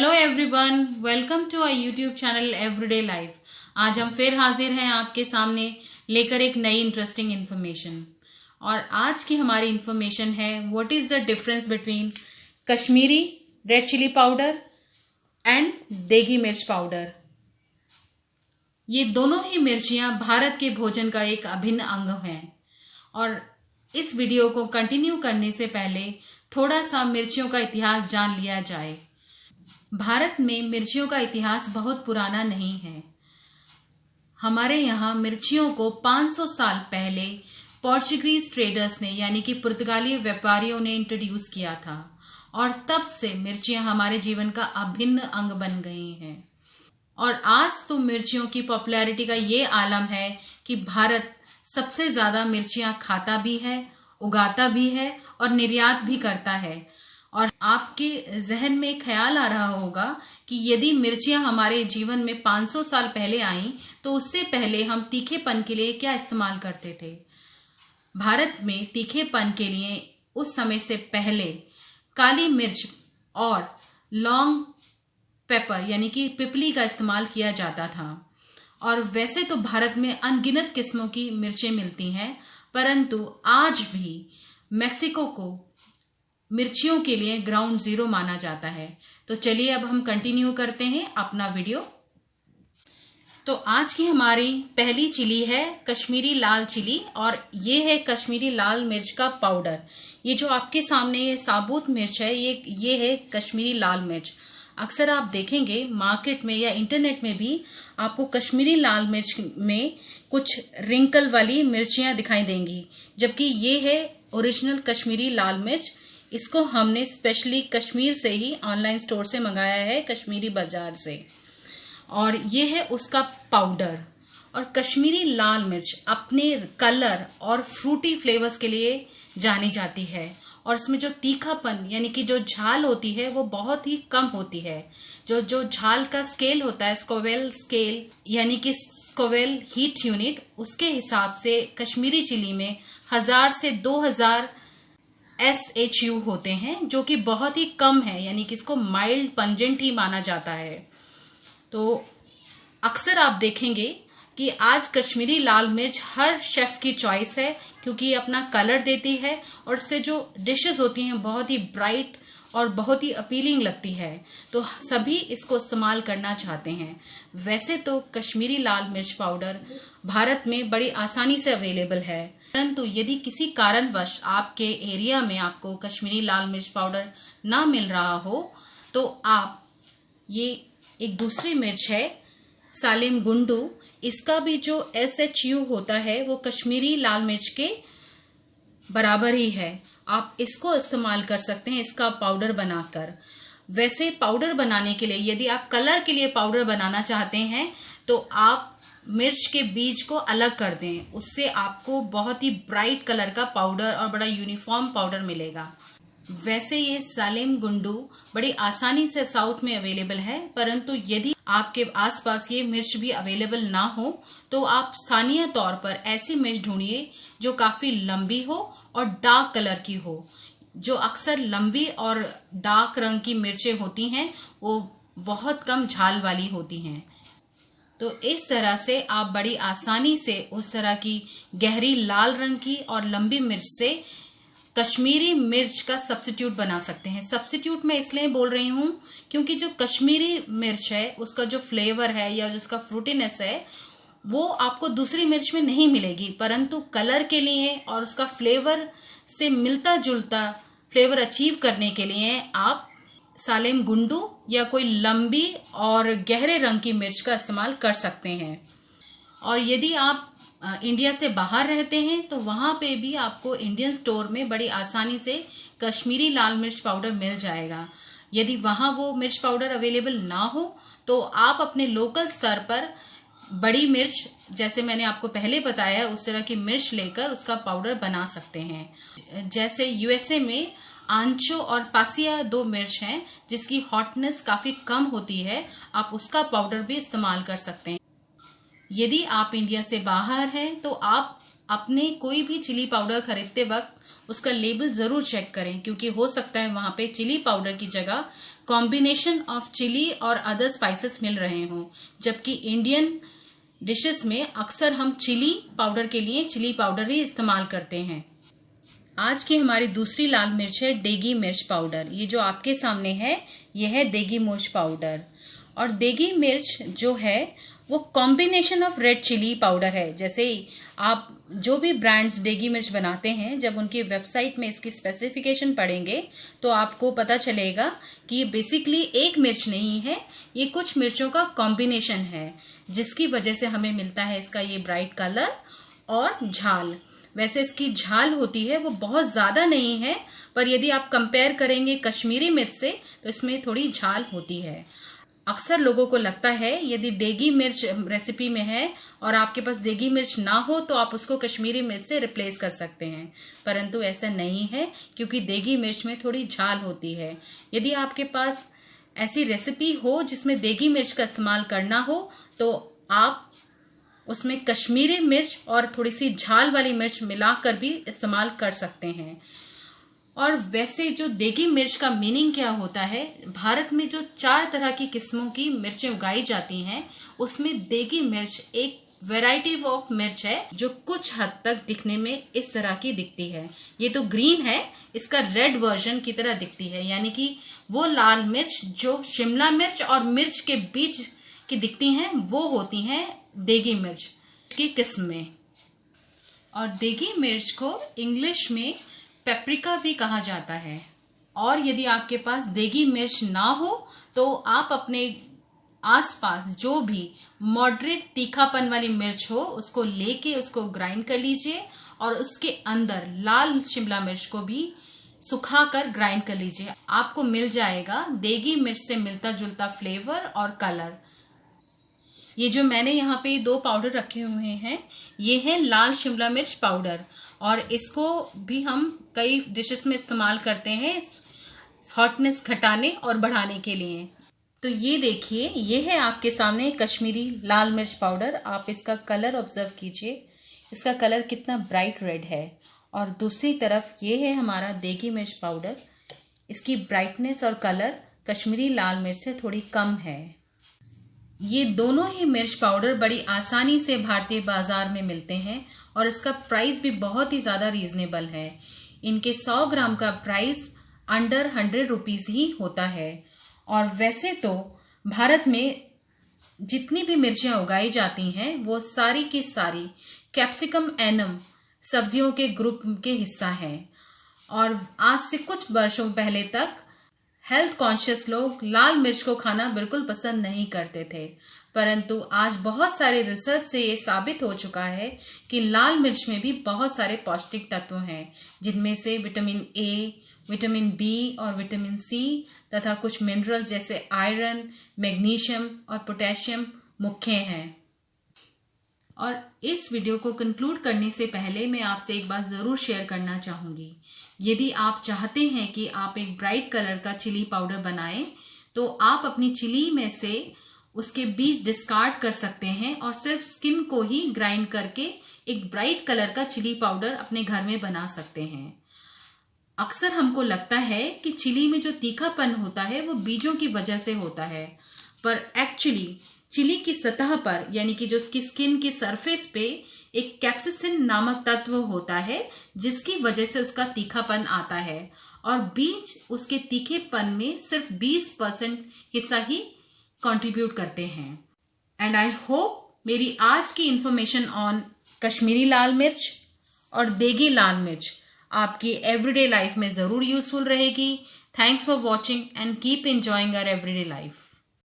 Hello everyone, welcome to our YouTube channel everyday life. आज हम फिर हाजिर हैं आपके सामने लेकर एक नई इंटरेस्टिंग इन्फॉर्मेशन। और आज की हमारी इन्फॉर्मेशन है what is the difference between Kashmiri red chilli powder and देगी मिर्च पाउडर। ये दोनों ही मिर्चियां भारत के भोजन का एक अभिन्न अंग हैं। और इस वीडियो को कंटिन्यू करने से पहले थोड़ा सा मिर्चियों का इतिहास जान लिया जाए। भारत में मिर्चियों का इतिहास बहुत पुराना नहीं है। हमारे यहाँ मिर्चियों को 500 साल पहले पोर्चुगीज ट्रेडर्स ने यानी कि पुर्तगाली व्यापारियों ने इंट्रोड्यूस किया था और तब से मिर्चियां हमारे जीवन का अभिन्न अंग बन गई हैं। और आज तो मिर्चियों की पॉपुलैरिटी का ये आलम है कि भारत सबसे ज्यादा मिर्चियां खाता भी है, उगाता भी है और निर्यात भी करता है। और आपके जहन में ख्याल आ रहा होगा कि यदि मिर्चियां हमारे जीवन में 500 साल पहले आईं तो उससे पहले हम तीखेपन के लिए क्या इस्तेमाल करते थे। भारत में तीखेपन के लिए उस समय से पहले काली मिर्च और लॉन्ग पेपर यानी कि पिपली का इस्तेमाल किया जाता था। और वैसे तो भारत में अनगिनत किस्मों की मिर्चें मिलती हैं, परंतु आज भी मेक्सिको को मिर्चियों के लिए ग्राउंड जीरो माना जाता है। तो चलिए अब हम कंटिन्यू करते हैं अपना वीडियो। तो आज की हमारी पहली चिली है कश्मीरी लाल चिली और ये है कश्मीरी लाल मिर्च का पाउडर। ये जो आपके सामने ये साबुत मिर्च है ये है कश्मीरी लाल मिर्च। अक्सर आप देखेंगे मार्केट में या इंटरनेट में भी आपको कश्मीरी लाल मिर्च में कुछ रिंकल वाली मिर्चियां दिखाई देंगी, जबकि ये है ओरिजिनल कश्मीरी लाल मिर्च। इसको हमने स्पेशली कश्मीर से ही ऑनलाइन स्टोर से मंगाया है, कश्मीरी बाजार से। और ये है उसका पाउडर। और कश्मीरी लाल मिर्च अपने कलर और फ्रूटी फ्लेवर्स के लिए जानी जाती है और इसमें जो तीखापन यानी कि जो झाल होती है वो बहुत ही कम होती है। जो झाल का स्केल होता है, स्कोवेल स्केल यानी कि स्कोवेल हीट यूनिट, उसके हिसाब से कश्मीरी चिली में 1000 से 2000 SHU होते हैं, जो कि बहुत ही कम है, यानी कि इसको माइल्ड पंजेंट ही माना जाता है। तो अक्सर आप देखेंगे कि आज कश्मीरी लाल मिर्च हर शेफ की चॉइस है, क्योंकि ये अपना कलर देती है और इससे जो डिशेस होती हैं बहुत ही ब्राइट और बहुत ही अपीलिंग लगती है। तो सभी इसको इस्तेमाल करना चाहते हैं। वैसे तो कश्मीरी लाल मिर्च पाउडर भारत में बड़ी आसानी से अवेलेबल है, परंतु यदि किसी कारणवश आपके एरिया में आपको कश्मीरी लाल मिर्च पाउडर ना मिल रहा हो तो आप ये एक दूसरी मिर्च है सालिम गुंडू, इसका भी जो SHU होता है वो कश्मीरी लाल मिर्च के बराबर ही है। आप इसको इस्तेमाल कर सकते हैं इसका पाउडर बनाकर। वैसे पाउडर बनाने के लिए यदि आप कलर के लिए पाउडर बनाना चाहते हैं तो आप मिर्च के बीज को अलग कर दें, उससे आपको बहुत ही ब्राइट कलर का पाउडर और बड़ा यूनिफॉर्म पाउडर मिलेगा। वैसे ये सालिम गुंडू बड़ी आसानी से साउथ में अवेलेबल है, परंतु यदि आपके आसपास ये मिर्च भी अवेलेबल ना हो तो आप स्थानीय तौर पर ऐसी मिर्च ढूंढिए जो काफी लंबी हो और डार्क कलर की हो। जो अक्सर लंबी और डार्क रंग की मिर्चें होती हैं वो बहुत कम झाल वाली होती हैं। तो इस तरह से आप बड़ी आसानी से उस तरह की गहरी लाल रंग की और लंबी मिर्च से कश्मीरी मिर्च का सब्स्टिट्यूट बना सकते हैं। सब्स्टिट्यूट मैं इसलिए बोल रही हूं क्योंकि जो कश्मीरी मिर्च है उसका जो फ्लेवर है या जिसका फ्रूटीनेस है वो आपको दूसरी मिर्च में नहीं मिलेगी, परंतु कलर के लिए और उसका फ्लेवर से मिलता जुलता फ्लेवर अचीव करने के लिए आप सालिम गुंडू या कोई लंबी और गहरे रंग की मिर्च का इस्तेमाल कर सकते हैं। और यदि आप इंडिया से बाहर रहते हैं तो वहां पे भी आपको इंडियन स्टोर में बड़ी आसानी से कश्मीरी लाल मिर्च पाउडर मिल जाएगा। यदि वहां वो मिर्च पाउडर अवेलेबल ना हो तो आप अपने लोकल स्तर पर बड़ी मिर्च, जैसे मैंने आपको पहले बताया उस तरह की मिर्च लेकर उसका पाउडर बना सकते हैं। जैसे USA में आंचो और पासिया 2 मिर्च हैं जिसकी हॉटनेस काफी कम होती है, आप उसका पाउडर भी इस्तेमाल कर सकते हैं। यदि आप इंडिया से बाहर हैं तो आप अपने कोई भी चिली पाउडर खरीदते वक्त उसका लेबल जरूर चेक करें, क्योंकि हो सकता है वहां पे चिली पाउडर की जगह कॉम्बिनेशन ऑफ चिली और अदर स्पाइसेस मिल रहे हों, जबकि इंडियन डिशेस में अक्सर हम चिली पाउडर के लिए चिली पाउडर ही इस्तेमाल करते हैं। आज की हमारी दूसरी लाल मिर्च है देगी मिर्च पाउडर। ये जो आपके सामने है ये है देगी मिर्च पाउडर। और देगी मिर्च जो है वो combination of red chilli powder है। जैसे आप जो भी ब्रांड्स देगी मिर्च बनाते हैं, जब उनकी वेबसाइट में इसकी स्पेसिफिकेशन पढ़ेंगे तो आपको पता चलेगा कि ये बेसिकली एक मिर्च नहीं है, ये कुछ मिर्चों का कॉम्बिनेशन है, जिसकी वजह से हमें मिलता है इसका ये ब्राइट कलर और झाल। वैसे इसकी झाल होती है वो बहुत ज्यादा नहीं है, पर यदि आप कंपेयर करेंगे कश्मीरी मिर्च से तो इसमें थोड़ी झाल होती है। अक्सर लोगों को लगता है यदि देगी मिर्च रेसिपी में है और आपके पास देगी मिर्च ना हो तो आप उसको कश्मीरी मिर्च से रिप्लेस कर सकते हैं, परंतु ऐसा नहीं है, क्योंकि देगी मिर्च में थोड़ी झाल होती है। यदि आपके पास ऐसी रेसिपी हो जिसमें देगी मिर्च का इस्तेमाल करना हो तो आप उसमें कश्मीरी मिर्च और थोड़ी सी झाल वाली मिर्च मिलाकर भी इस्तेमाल कर सकते हैं। और वैसे जो देगी मिर्च का मीनिंग क्या होता है, भारत में जो 4 तरह की किस्मों की मिर्चें उगाई जाती हैं उसमें देगी मिर्च एक वैरायटी ऑफ मिर्च है जो कुछ हद तक दिखने में इस तरह की दिखती है। ये तो ग्रीन है, इसका रेड वर्जन की तरह दिखती है, यानी कि वो लाल मिर्च जो शिमला मिर्च और मिर्च के बीच की दिखती हैं वो होती हैं देगी मिर्च की किस्म में। और देगी मिर्च को इंग्लिश में पेपरिका भी कहा जाता है। और यदि आपके पास देगी मिर्च ना हो तो आप अपने आसपास जो भी मॉडरेट तीखापन वाली मिर्च हो उसको लेके उसको ग्राइंड कर लीजिए और उसके अंदर लाल शिमला मिर्च को भी सुखाकर ग्राइंड कर लीजिए। आपको मिल जाएगा देगी मिर्च से मिलता जुलता फ्लेवर और कलर। ये जो मैंने यहाँ पे 2 पाउडर रखे हुए हैं ये है लाल शिमला मिर्च पाउडर, और इसको भी हम कई डिशेस में इस्तेमाल करते हैं हॉटनेस घटाने और बढ़ाने के लिए। तो ये देखिए, ये है आपके सामने कश्मीरी लाल मिर्च पाउडर। आप इसका कलर ऑब्जर्व कीजिए, इसका कलर कितना ब्राइट रेड है। और दूसरी तरफ ये है हमारा देगी मिर्च पाउडर, इसकी ब्राइटनेस और कलर कश्मीरी लाल मिर्च से थोड़ी कम है। ये दोनों ही मिर्च पाउडर बड़ी आसानी से भारतीय बाजार में मिलते हैं और इसका प्राइस भी बहुत ही ज्यादा रीजनेबल है। इनके 100 ग्राम का प्राइस अंडर 100 रुपीज ही होता है। और वैसे तो भारत में जितनी भी मिर्चियां उगाई जाती हैं वो सारी की सारी कैप्सिकम एनम सब्जियों के ग्रुप के हिस्सा है। और आज से कुछ वर्षों पहले तक हेल्थ कॉन्शियस लोग लाल मिर्च को खाना बिल्कुल पसंद नहीं करते थे, परंतु आज बहुत सारे रिसर्च से ये साबित हो चुका है कि लाल मिर्च में भी बहुत सारे पौष्टिक तत्व हैं, जिनमें से विटामिन ए, विटामिन बी और विटामिन सी तथा कुछ मिनरल जैसे आयरन, मैग्नीशियम और पोटेशियम मुख्य हैं। और इस वीडियो को कंक्लूड करने से पहले मैं आपसे एक बात जरूर शेयर करना चाहूंगी। यदि आप चाहते हैं कि आप एक ब्राइट कलर का चिली पाउडर बनाएं तो आप अपनी चिली में से उसके बीज डिस्कार्ड कर सकते हैं और सिर्फ स्किन को ही ग्राइंड करके एक ब्राइट कलर का चिली पाउडर अपने घर में बना सकते हैं। अक्सर हमको लगता है कि चिली में जो तीखापन होता है वो बीजों की वजह से होता है, पर एक्चुअली चिली की सतह पर यानी कि जो उसकी स्किन की सरफेस पे एक कैप्सिसिन नामक तत्व होता है जिसकी वजह से उसका तीखापन आता है, और बीज उसके तीखेपन में सिर्फ 20% हिस्सा ही कंट्रीब्यूट करते हैं। एंड आई होप मेरी आज की इंफॉर्मेशन ऑन कश्मीरी लाल मिर्च और देगी लाल मिर्च आपकी एवरीडे लाइफ में जरूर यूजफुल रहेगी। Thanks for watching and keep enjoying our everyday life.